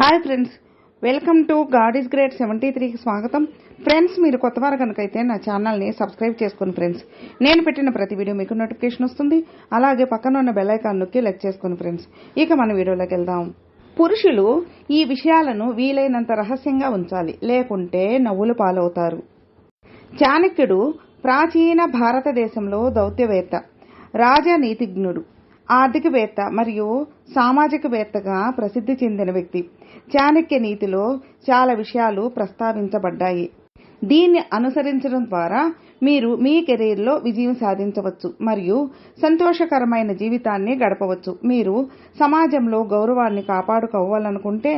Hi friends, welcome to God is great 73కి స్వాగతం. Friends, మీరు కొత్తవారు కనుకైతే నా ఛానల్ని సబ్స్క్రైబ్ చేసుకోండి ఫ్రెండ్స్. నేను పెట్టిన ప్రతి వీడియో మీకు నోటిఫికేషన్ వస్తుంది. అలాగే పక్కన ఉన్న బెల్ ఐకాన్ నొక్కి లైక్ చేసుకోండి ఫ్రెండ్స్. ఇక మన వీడియోలోకి వెళ్దాం. పురుషులు ఈ విషయాలను వీలైనంత రహస్యంగా ఉంచాలి, లేకుంటే నవ్వులు పాలవుతారు. చాణక్యుడు ప్రాచీన భారతదేశంలో దౌత్యవేత్త, రాజనీతిజ్ఞుడు, ఆర్థికవేత్త మరియు సామాజికవేత్తగా ప్రసిద్ధి చెందిన వ్యక్తి. చాణక్య నీతిలో చాలా విషయాలు ప్రస్తావించబడ్డాయి. దీన్ని అనుసరించడం ద్వారా మీరు మీ కెరీర్లో విజయం సాధించవచ్చు మరియు సంతోషకరమైన జీవితాన్ని గడపవచ్చు. మీరు సమాజంలో గౌరవాన్ని కాపాడుకోవాలనుకుంటే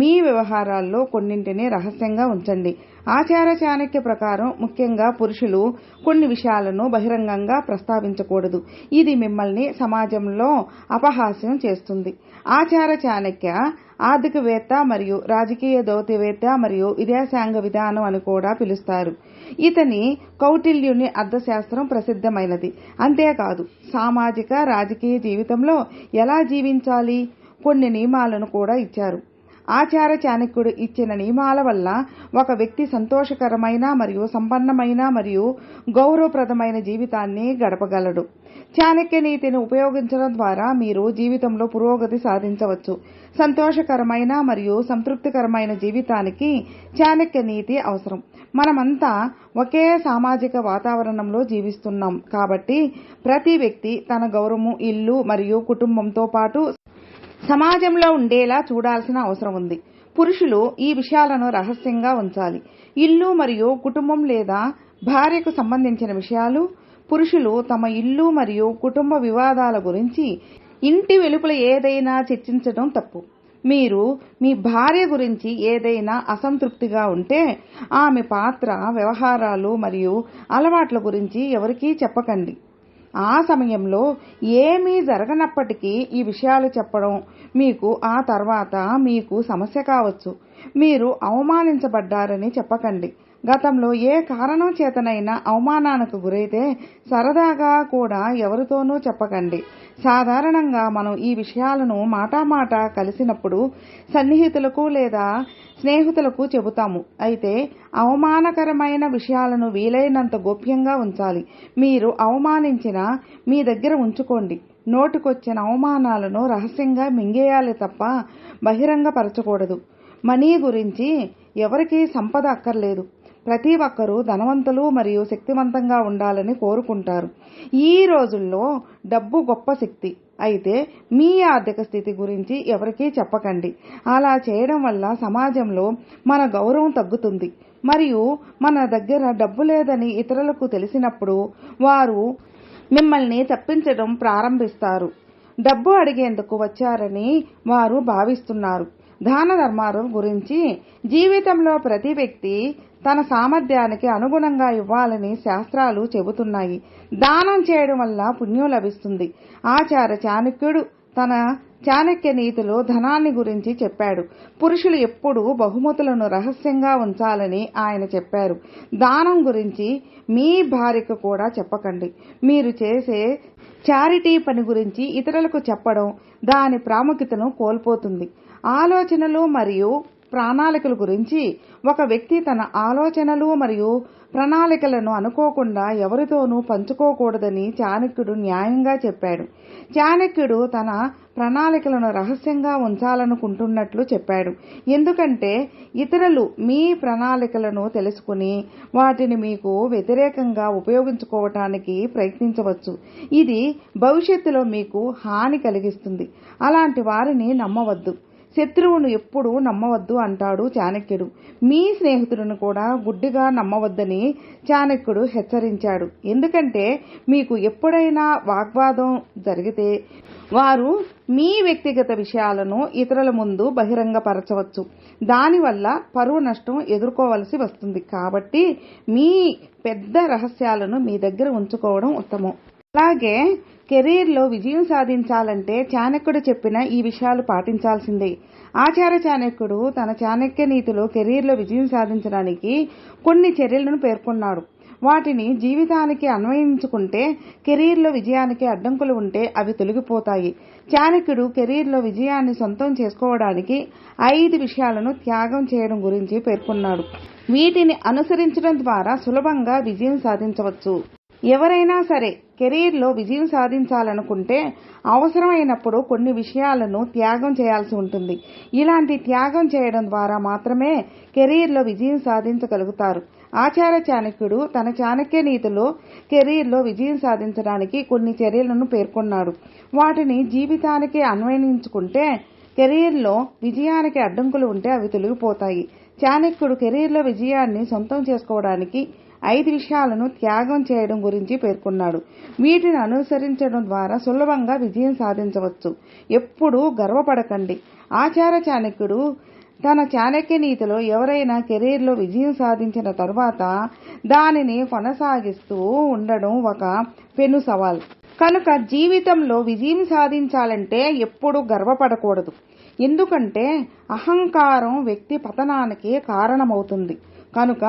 మీ వ్యవహారాల్లో కొన్నింటిని రహస్యంగా ఉంచండి. ఆచార చాణక్య ప్రకారం ముఖ్యంగా పురుషులు కొన్ని విషయాలను బహిరంగంగా ప్రస్తావించకూడదు. ఇది మిమ్మల్ని సమాజంలో అపహాస్యం చేస్తుంది. ఆచార చాణక్య ఆర్థికవేత్త మరియు రాజకీయ దౌత్యవేత్త మరియు విదేశాంగ విధానం అని కూడా పిలుస్తారు. ఇతని కౌటిల్యుని అర్థశాస్త్రం ప్రసిద్ధమైనది. అంతేకాదు, సామాజిక రాజకీయ జీవితంలో ఎలా జీవించాలి కొన్ని నియమాలను కూడా ఇచ్చారు. ఆచార చాణక్యుడు ఇచ్చిన నియమాల వల్ల ఒక వ్యక్తి సంతోషకరమైన మరియు సంపన్నమైన మరియు గౌరవప్రదమైన జీవితాన్ని గడపగలడు. చాణక్య నీతిని ఉపయోగించడం ద్వారా మీరు జీవితంలో పురోగతి సాధించవచ్చు. సంతోషకరమైన మరియు సంతృప్తికరమైన జీవితానికి చాణక్య నీతి అవసరం. మనమంతా ఒకే సామాజిక వాతావరణంలో జీవిస్తున్నాం కాబట్టి ప్రతి వ్యక్తి తన గౌరవం, ఇల్లు మరియు కుటుంబంతో పాటు సమాజంలో ఉండేలా చూడాల్సిన అవసరం ఉంది. పురుషులు ఈ విషయాలను రహస్యంగా ఉంచాలి. ఇల్లు మరియు కుటుంబం లేదా భార్యకు సంబంధించిన విషయాలు. పురుషులు తమ ఇల్లు మరియు కుటుంబ వివాదాల గురించి ఇంటి వెలుపల ఏదైనా చర్చించడం తప్పు. మీరు మీ భార్య గురించి ఏదైనా అసంతృప్తిగా ఉంటే ఆమె పాత్ర, వ్యవహారాలు మరియు అలవాట్ల గురించి ఎవరికీ చెప్పకండి. ఆ సమయంలో ఏమీ జరగనప్పటికీ ఈ విషయాలు చెప్పడం మీకు ఆ తర్వాత మీకు సమస్య కావచ్చు. మీరు అవమానించబడ్డారని చెప్పకండి. గతంలో ఏ కారణం చేతనైనా అవమానానికి గురైతే సరదాగా కూడా ఎవరితోనూ చెప్పకండి. సాధారణంగా మనం ఈ విషయాలను మాటామాట కలిసినప్పుడు సన్నిహితులకు లేదా స్నేహితులకు చెబుతాము. అయితే అవమానకరమైన విషయాలను వీలైనంత గోప్యంగా ఉంచాలి. మీరు అవమానించినా మీ దగ్గర ఉంచుకోండి. నోటికొచ్చిన అవమానాలను రహస్యంగా మింగేయాలి తప్ప బహిరంగపరచకూడదు. మనీ గురించి ఎవరికీ సంపద అక్కర్లేదు. ప్రతి ఒక్కరూ ధనవంతులు మరియు శక్తివంతంగా ఉండాలని కోరుకుంటారు. ఈ రోజుల్లో డబ్బు గొప్ప శక్తి. అయితే మీ ఆర్థిక స్థితి గురించి ఎవరికీ చెప్పకండి. అలా చేయడం వల్ల సమాజంలో మన గౌరవం తగ్గుతుంది మరియు మన దగ్గర డబ్బు లేదని ఇతరులకు తెలిసినప్పుడు వారు మిమ్మల్ని తప్పించడం ప్రారంభిస్తారు. డబ్బు అడిగేందుకు వచ్చారని వారు భావిస్తున్నారు. దాన ధర్మాల గురించి జీవితంలో ప్రతి వ్యక్తి తన సామర్థ్యానికి అనుగుణంగా ఇవ్వాలని శాస్త్రాలు చెబుతున్నాయి. దానం చేయడం వల్ల పుణ్యం లభిస్తుంది. ఆచార చాణక్యుడు తన చాణక్య నీతిలో ధనాన్ని గురించి చెప్పాడు. పురుషులు ఎప్పుడూ బహుమతులను రహస్యంగా ఉంచాలని ఆయన చెప్పారు. దానం గురించి మీ భార్యకు కూడా చెప్పకండి. మీరు చేసే చారిటీ పని గురించి ఇతరులకు చెప్పడం దాని ప్రాముఖ్యతను కోల్పోతుంది. ఆలోచనలు మరియు ప్రణాళికల గురించి ఒక వ్యక్తి తన ఆలోచనలు మరియు ప్రణాళికలను అనుకోకుండా ఎవరితోనూ పంచుకోకూడదని చాణక్యుడు న్యాయంగా చెప్పాడు. చాణక్యుడు తన ప్రణాళికలను రహస్యంగా ఉంచాలనుకుంటున్నట్లు చెప్పాడు. ఎందుకంటే ఇతరులు మీ ప్రణాళికలను తెలుసుకుని వాటిని మీకు వ్యతిరేకంగా ఉపయోగించుకోవటానికి ప్రయత్నించవచ్చు. ఇది భవిష్యత్తులో మీకు హాని కలిగిస్తుంది. అలాంటి వారిని నమ్మవద్దు. శత్రువును ఎప్పుడూ నమ్మవద్దు అంటాడు చాణక్యుడు. మీ స్నేహితులను కూడా గుడ్డిగా నమ్మవద్దని చాణక్యుడు హెచ్చరించాడు. ఎందుకంటే మీకు ఎప్పుడైనా వాగ్వాదం జరిగితే వారు మీ వ్యక్తిగత విషయాలను ఇతరుల ముందు బహిరంగపరచవచ్చు. దానివల్ల పరువు నష్టం ఎదుర్కోవలసి వస్తుంది. కాబట్టి మీ పెద్ద రహస్యాలను మీ దగ్గర ఉంచుకోవడం ఉత్తమం. అలాగే కెరీర్లో విజయం సాధించాలంటే చాణక్యుడు చెప్పిన ఈ విషయాలు పాటించాల్సిందే. ఆచార చాణక్యుడు తన చాణక్య నీతిలో కెరీర్లో విజయం సాధించడానికి కొన్ని చర్యలను పేర్కొన్నాడు. వాటిని జీవితానికి అన్వయించుకుంటే కెరీర్లో విజయానికి అడ్డంకులు ఉంటే అవి తొలగిపోతాయి. చాణక్యుడు కెరీర్లో విజయాన్ని సొంతం చేసుకోవడానికి 5 విషయాలను త్యాగం చేయడం గురించి పేర్కొన్నాడు. వీటిని అనుసరించడం ద్వారా సులభంగా విజయం సాధించవచ్చు. ఎవరైనా సరే కెరీర్లో విజయం సాధించాలనుకుంటే అవసరమైనప్పుడు కొన్ని విషయాలను త్యాగం చేయాల్సి ఉంటుంది. ఇలాంటి త్యాగం చేయడం ద్వారా మాత్రమే కెరీర్లో విజయం సాధించగలుగుతారు. ఆచార్య చాణక్యుడు తన చాణక్య నీతిలో కెరీర్లో విజయం సాధించడానికి కొన్ని చర్యలను పేర్కొన్నాడు. వాటిని జీవితానికి అన్వయించుకుంటే కెరీర్లో విజయానికి అడ్డంకులు ఉంటే అవి తొలగిపోతాయి. చాణక్యుడు కెరీర్లో విజయాన్ని సొంతం చేసుకోవడానికి 5 విషయాలను త్యాగం చేయడం గురించి పేర్కొన్నాడు. వీటిని అనుసరించడం ద్వారా సులభంగా విజయం సాధించవచ్చు. ఎప్పుడూ గర్వపడకండి. ఆచార్య చాణక్యుడు తన చాణక్య నీతిలో ఎవరైనా కెరీర్లో విజయం సాధించిన తర్వాత దానిని కొనసాగిస్తూ ఉండడం ఒక పెను సవాల్. కనుక జీవితంలో విజయం సాధించాలంటే ఎప్పుడూ గర్వపడకూడదు. ఎందుకంటే అహంకారం వ్యక్తి పతనానికి కారణమవుతుంది. కనుక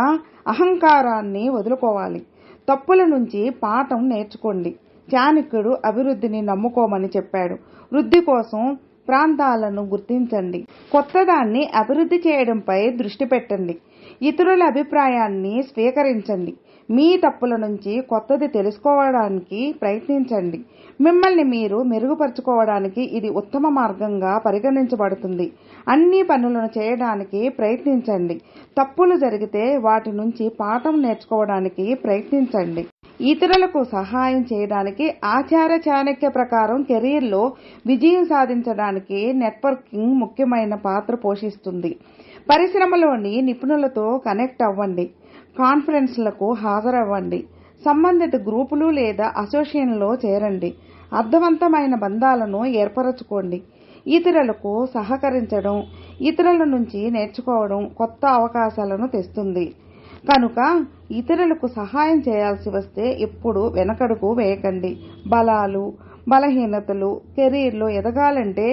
అహంకారాన్ని వదులుకోవాలి. తప్పుల నుంచి పాఠం నేర్చుకోండి. చాణక్యుడు అభివృద్ధిని నమ్ముకోమని చెప్పాడు. వృద్ధి కోసం ప్రాంతాలను గుర్తించండి. కొత్తదాన్ని అభివృద్ధి చేయడంపై దృష్టి పెట్టండి. ఇతరుల అభిప్రాయాన్ని స్వీకరించండి. మీ తప్పుల నుంచి కొత్తది తెలుసుకోవడానికి ప్రయత్నించండి. మిమ్మల్ని మీరు మెరుగుపరుచుకోవడానికి ఇది ఉత్తమ మార్గంగా పరిగణించబడుతుంది. అన్ని పనులను చేయడానికి ప్రయత్నించండి. తప్పులు జరిగితే వాటి నుంచి పాఠం నేర్చుకోవడానికి ప్రయత్నించండి. ఇతరులకు సహాయం చేయడానికి ఆచార్య చాణక్య ప్రకారం కెరీర్లో విజయం సాధించడానికి నెట్వర్కింగ్ ముఖ్యమైన పాత్ర పోషిస్తుంది. పరిశ్రమలోని నిపుణులతో కనెక్ట్ అవ్వండి. కాన్ఫరెన్స్లకు హాజరవ్వండి. సంబంధిత గ్రూపులు లేదా అసోసియేషన్లో చేరండి. అర్థవంతమైన బంధాలను ఏర్పరచుకోండి. ఇతరులకు సహకరించడం, ఇతరుల నుంచి నేర్చుకోవడం కొత్త అవకాశాలను తెస్తుంది. కనుక ఇతరులకు సహాయం చేయాల్సి వస్తే ఎప్పుడూ వెనకడుగు వేయకండి. బలాలు, బలహీనతలు కెరీర్లో ఎదగాలంటే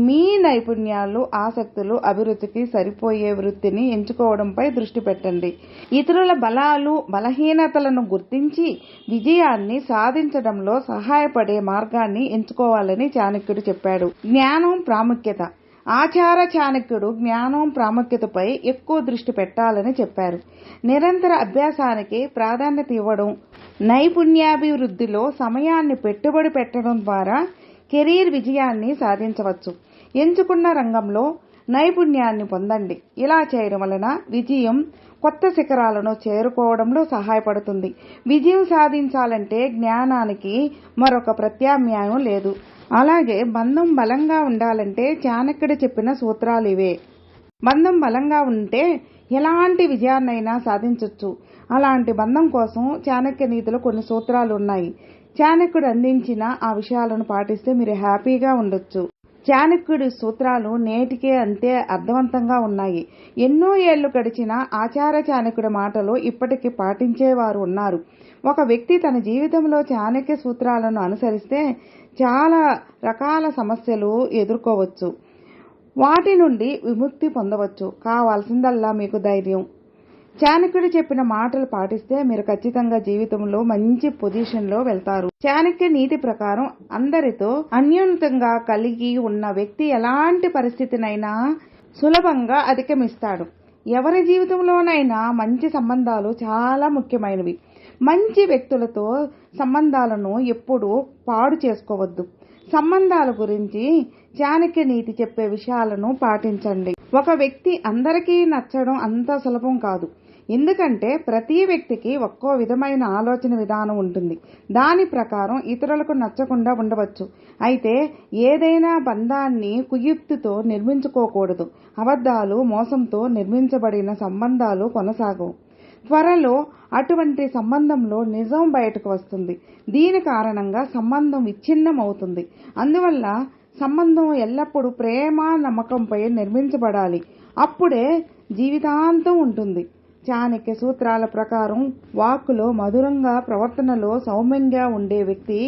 మీ నైపుణ్యాలు, ఆసక్తులు అభివృద్ధికి సరిపోయే వృత్తిని ఎంచుకోవడంపై దృష్టి పెట్టండి. ఇతరుల బలాలు, బలహీనతలను గుర్తించి విజయాన్ని సాధించడంలో సహాయపడే మార్గాన్ని ఎంచుకోవాలని చాణక్యుడు చెప్పాడు. జ్ఞానం ప్రాముఖ్యత. ఆచార్య చాణక్యుడు జ్ఞానం ప్రాముఖ్యతపై ఎక్కువ దృష్టి పెట్టాలని చెప్పారు. నిరంతర అభ్యాసానికి ప్రాధాన్యత ఇవ్వడం, నైపుణ్యాభివృద్ధిలో సమయాన్ని పెట్టుబడి పెట్టడం ద్వారా కెరీర్ విజయాన్ని సాధించవచ్చు. ఎంచుకున్న రంగంలో నైపుణ్యాన్ని పొందండి. ఇలా చేయడం వలన విజయం కొత్త శిఖరాలను చేరుకోవడంలో సహాయపడుతుంది. విజయం సాధించాలంటే జ్ఞానానికి మరొక ప్రత్యామ్నాయం లేదు. అలాగే బంధం బలంగా ఉండాలంటే చాణక్యుడు చెప్పిన సూత్రాలు ఇవే. బంధం బలంగా ఉంటే ఎలాంటి విజయాన్నైనా సాధించవచ్చు. అలాంటి బంధం కోసం చాణక్య నీతిలో కొన్ని సూత్రాలు ఉన్నాయి. చాణక్యుడు అందించిన ఆ విషయాలను పాటిస్తే మీరు హ్యాపీగా ఉండొచ్చు. చాణక్యుడి సూత్రాలు నేటికే అంతే అర్థవంతంగా ఉన్నాయి. ఎన్నో ఏళ్లు గడిచిన ఆచార్య చాణక్యుడి మాటలు ఇప్పటికీ పాటించేవారు ఉన్నారు. ఒక వ్యక్తి తన జీవితంలో చాణక్య సూత్రాలను అనుసరిస్తే చాలా రకాల సమస్యలు ఎదుర్కోవచ్చు. వాటి నుండి విముక్తి పొందవచ్చు. కావాల్సిందల్లా మీకు ధైర్యం. చాణక్యుడు చెప్పిన మాటలు పాటిస్తే మీరు ఖచ్చితంగా జీవితంలో మంచి పొజిషన్లో వెళ్తారు. చాణక్య నీతి ప్రకారం అందరితో అన్యోన్యంగా కలిగి ఉన్న వ్యక్తి ఎలాంటి పరిస్థితినైనా సులభంగా అధిగమిస్తాడు. ఎవరి జీవితంలోనైనా మంచి సంబంధాలు చాలా ముఖ్యమైనవి. మంచి వ్యక్తులతో సంబంధాలను ఎప్పుడూ పాడు చేసుకోవద్దు. సంబంధాల గురించి చాణక్య నీతి చెప్పే విషయాలను పాటించండి. ఒక వ్యక్తి అందరికీ నచ్చడం అంత సులభం కాదు. ఎందుకంటే ప్రతి వ్యక్తికి ఒక్కో విధమైన ఆలోచన విధానం ఉంటుంది. దాని ప్రకారం ఇతరులకు నచ్చకుండా ఉండవచ్చు. అయితే ఏదైనా బంధాన్ని కుయుక్తితో నిర్మించుకోకూడదు. అబద్ధాలు, మోసంతో నిర్మించబడిన సంబంధాలు కొనసాగవు. త్వరలో అటువంటి సంబంధంలో నిజం బయటకు వస్తుంది. దీని కారణంగా సంబంధం విచ్ఛిన్నం అవుతుంది. అందువల్ల సంబంధం ఎల్లప్పుడూ ప్రేమ, నమ్మకంపై నిర్మించబడాలి. అప్పుడే జీవితాంతం ఉంటుంది. చాణక్య సూత్రాల ప్రకారం వాక్కులో మధురంగా, ప్రవర్తనలో సౌమ్యంగా ఉండే వ్యక్తి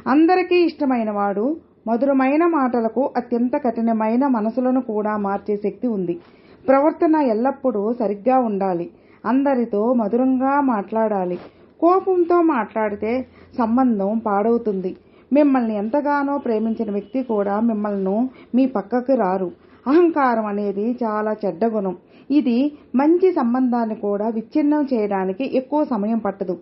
అందరికీ ఇష్టమైన వాడు. మధురమైన మాటలకు అత్యంత కఠినమైన మనసులను కూడా మార్చే శక్తి ఉంది. ప్రవర్తన ఎల్లప్పుడూ సరిగ్గా ఉండాలి. అందరితో మధురంగా మాట్లాడాలి. కోపంతో మాట్లాడితే సంబంధం పాడవుతుంది. మిమ్మల్ని ఎంతగానో ప్రేమించిన వ్యక్తి కూడా మిమ్మల్ని మీ పక్కకి రారు. అహంకారం అనేది చాలా చెడ్డ గుణం. ఇది మంచి సంబంధాన్ని కూడా విచ్ఛిన్నం చేయడానికి ఎక్కువ సమయం పట్టదు.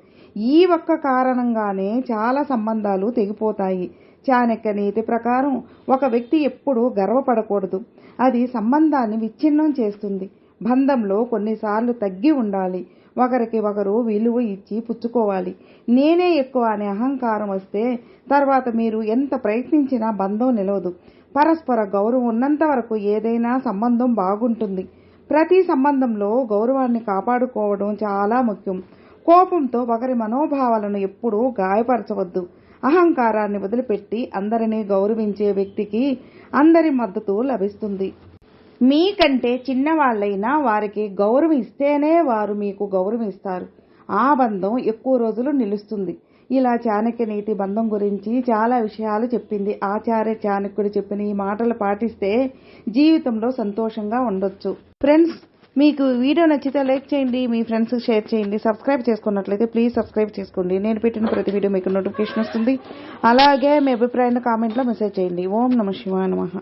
ఈ ఒక్క కారణంగానే చాలా సంబంధాలు తెగిపోతాయి. చాణక్య నీతి ప్రకారం ఒక వ్యక్తి ఎప్పుడూ గర్వపడకూడదు. అది సంబంధాన్ని విచ్ఛిన్నం చేస్తుంది. బంధంలో కొన్నిసార్లు తగ్గి ఉండాలి. ఒకరికి ఒకరు విలువ ఇచ్చి పుచ్చుకోవాలి. నేనే ఎక్కువ అనే అహంకారం వస్తే తర్వాత మీరు ఎంత ప్రయత్నించినా బంధం నిలవదు. పరస్పర గౌరవం ఉన్నంత వరకు ఏదైనా సంబంధం బాగుంటుంది. ప్రతి సంబంధంలో గౌరవాన్ని కాపాడుకోవడం చాలా ముఖ్యం. కోపంతో ఒకరి మనోభావాలను ఎప్పుడూ గాయపరచవద్దు. అహంకారాన్ని వదిలిపెట్టి అందరినీ గౌరవించే వ్యక్తికి అందరి మద్దతు లభిస్తుంది. మీకంటే చిన్నవాళ్లైనా వారికి గౌరవం ఇస్తేనే వారు మీకు గౌరవం ఇస్తారు. ఆ బంధం ఎక్కువ రోజులు నిలుస్తుంది. ఇలా చాణక్య నీతి బంధం గురించి చాలా విషయాలు చెప్పింది. ఆచార్య చాణక్యుడు చెప్పిన ఈ మాటలు పాటిస్తే జీవితంలో సంతోషంగా ఉండొచ్చు. ఫ్రెండ్స్, మీకు వీడియో నచ్చితే లైక్ చేయండి, మీ ఫ్రెండ్స్ షేర్ చేయండి. సబ్స్క్రైబ్ చేసుకున్నట్లయితే ప్లీజ్ సబ్స్క్రైబ్ చేసుకోండి. నేను పెట్టిన ప్రతి వీడియో మీకు నోటిఫికేషన్ వస్తుంది. అలాగే మీ అభిప్రాయాన్ని కామెంట్లో మెసేజ్ చేయండి. ఓం నమః శివాయ నమః.